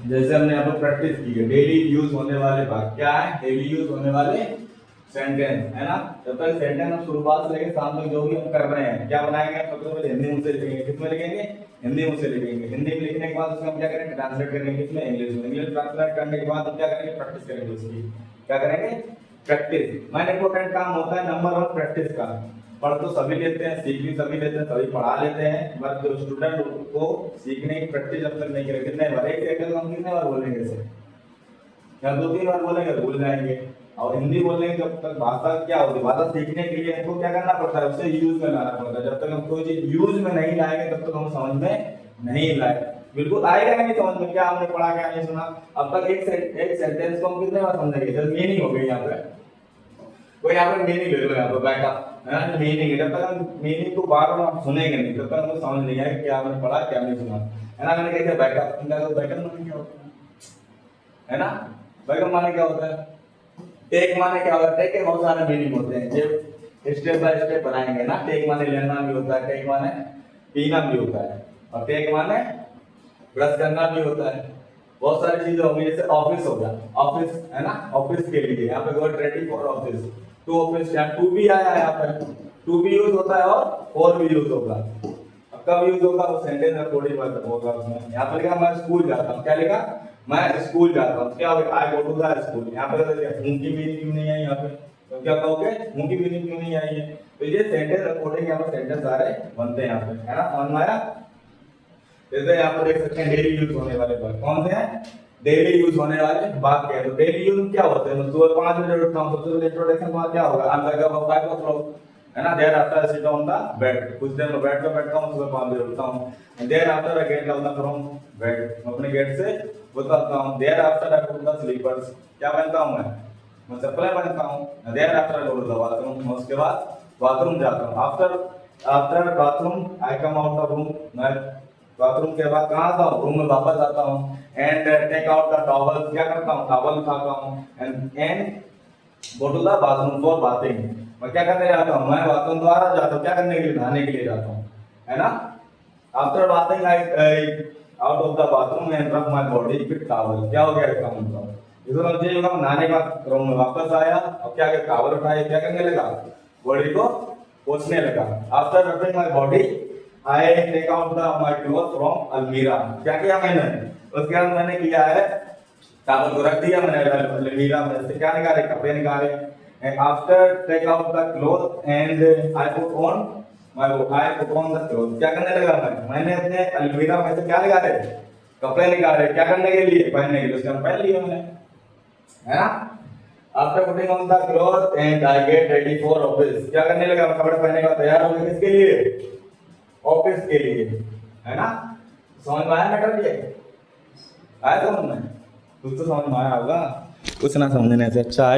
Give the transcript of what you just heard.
जैसे हमने यहाँ पर प्रैक्टिस की है, डेली यूज होने वाले भाग क्या है, डेली यूज होने वाले सेंटेंस है ना। जब तक सेंटेंस हम शुरुआत से लेकर शाम तक जो भी हम कर रहे हैं क्या बनाएंगे, सबसे पहले हिंदी मुंह से लिखेंगे। किसमें लिखेंगे, हिंदी मुंह से लिखेंगे। हिंदी में लिखने के बाद उसको हम क्या करेंगे, ट्रांसलेट करेंगे किसमें, इंग्लिश में। इंग्लिश ट्रांसलेट करने के बाद हम क्या करेंगे, प्रैक्टिस करेंगे उसकी। क्या करेंगे, प्रैक्टिस। मेन इंपॉर्टेंट काम होता है नंबर 1 प्रैक्टिस का। पढ़ तो सभी लेते हैं, सीख भी सभी लेते हैं, सभी पढ़ा लेते हैं, बट जो स्टूडेंट को सीखने की प्रैक्टिस जब तक नहीं करेंगे, कितने बार, एक सेकंड हम कितने बार बोलेंगे इसे, या 2-3 बार बोलेंगे भूल जाएंगे। और हिंदी बोलने की जब तक भाषा क्या होती है, भाषा सीखने के लिए हमको क्या करना पड़ता है, उसे यूज में लाना पड़ता है। जब तक हम कोई चीज यूज में नहीं लाएंगे तब तक हम समझ में नहीं लाए, बिल्कुल आएगा नहीं समझ में, क्या हमने पढ़ा क्या नहीं सुना। अब तक एक सेंटेंस को हम कितने बार समझेंगे, जब मीनिंग हो गई यहाँ पे, कोई यहाँ पे मीनिंग ले लो, यहाँ पे बैकअप है ना, मीनिंग है। जब तक हम मीनिंग को बार बार हम सुनेंगे नहीं तब तक हमको समझ नहीं आएगा क्या हमने पढ़ा क्या नहीं सुना, है ना। मैंने कहा बैकअप, बैकअप माने क्या होता है ना, बैकअप माने क्या होता है, टेक माने क्या होता है, टेक के बहुत सारे मीनिंग होते हैं, जो स्टेप बाय स्टेप बनाएंगे ना। टेक माने लेना भी होता है, टेक माने पीना भी होता है, और टेक माने ब्रश करना भी होता है। बहुत सारी चीजें होंगी, जैसे ऑफिस हो गया, ऑफिस है ना, ऑफिस के लिए यहाँ पे word ready for office, to office, यहाँ टू भी आया है, यहाँ पे टू भी यूज होता है और फॉर भी यूज होगा। अब कब यूज होगा, वो सेंटेंस में थोड़ी बात होगा उसमें। यहाँ पर लिखा मैं स्कूल जाता हूँ, क्या लिखा, मैं स्कूल जाता हूँ, क्या होगा, आई गो टू द स्कूल। यहाँ पर हूँ की मीनिंग क्यों नहीं आई यहाँ पे, तो क्या कहोगे, हूँ की मीनिंग क्यों नहीं आई है। तो ये सेंटेंस अकॉर्डिंग यहाँ पर सेंटेंस सारे बनते हैं यहाँ पे, है ना, समझ में आया। जैसे यहाँ पर देख सकते हैं डेली यूज होने वाले वर्ड कौन से हैं, डेली यूज होने वाले वाक्य है। तो डेली यूज क्या होते हैं, सुबह 5 बजे उठता हूँ, सबसे पहले इंट्रोडक्शन में क्या होगा, आई वेक अप एट 5 o'clock, है ना। Thereafter I sit on the bed, कुछ देर में बेड पे बैठता हूँ, सुबह 5 बजे उठता हूँ। Thereafter I get down from bed, मैं अपने गेट से उतरता हूँ। Thereafter I put the slippers, क्या पहनता हूँ मैं चप्पलें पहनता हूँ। Thereafter I go to the bathroom, उसके बाद बाथरूम जाता हूँ। After bathroom I come out the room, मैं बाथरूम के बाद कहाँ आता हूँ, रूम में वापस आता हूँ। And take out the towel, क्या करता हूँ, टॉवल उठाता हूँ। And go to the bathroom for bathing, मैं क्या करने जाता हूँ, मैं बाथरूम द्वारा जाता हूँ, क्या करने के लिए, नहाने के लिए जाता हूँ, है ना। After bathing I out of the bathroom and रब माय बॉडी विद टॉवल, क्या हो गया इसका मतलब, इसको समझिए होगा, नहाने के बाद रूम में वापस आया और क्या किया, टॉवल उठाया, क्या करने लगा, बॉडी को पोंछने लगा। After rubbing my body I take out the my cloth from अलमीरा, क्या किया मैंने, उसके बाद मैंने किया है टॉवल को रख दिया मैंने अलमीरा में से, क्या निकाले, कपड़े निकाले। And after take out the cloth and I put on the cloth, क्या करने लगा मैंने अपने अलमीरा में से क्या निकाले, कपड़े निकाले, क्या करने के लिए, पहनने के लिए, उसके बाद पहन लिए मैंने, है ना। After putting on the cloth and I get ready for office, क्या करने लगा, कपड़े पहनने का तैयार हो गया, किसके लिए, ऑफिस के लिए, है ना। समझ में आया मैटर, ये आया समझ में, कुछ तो समझ में आया होगा, कुछ ना समझने से अच्छा है।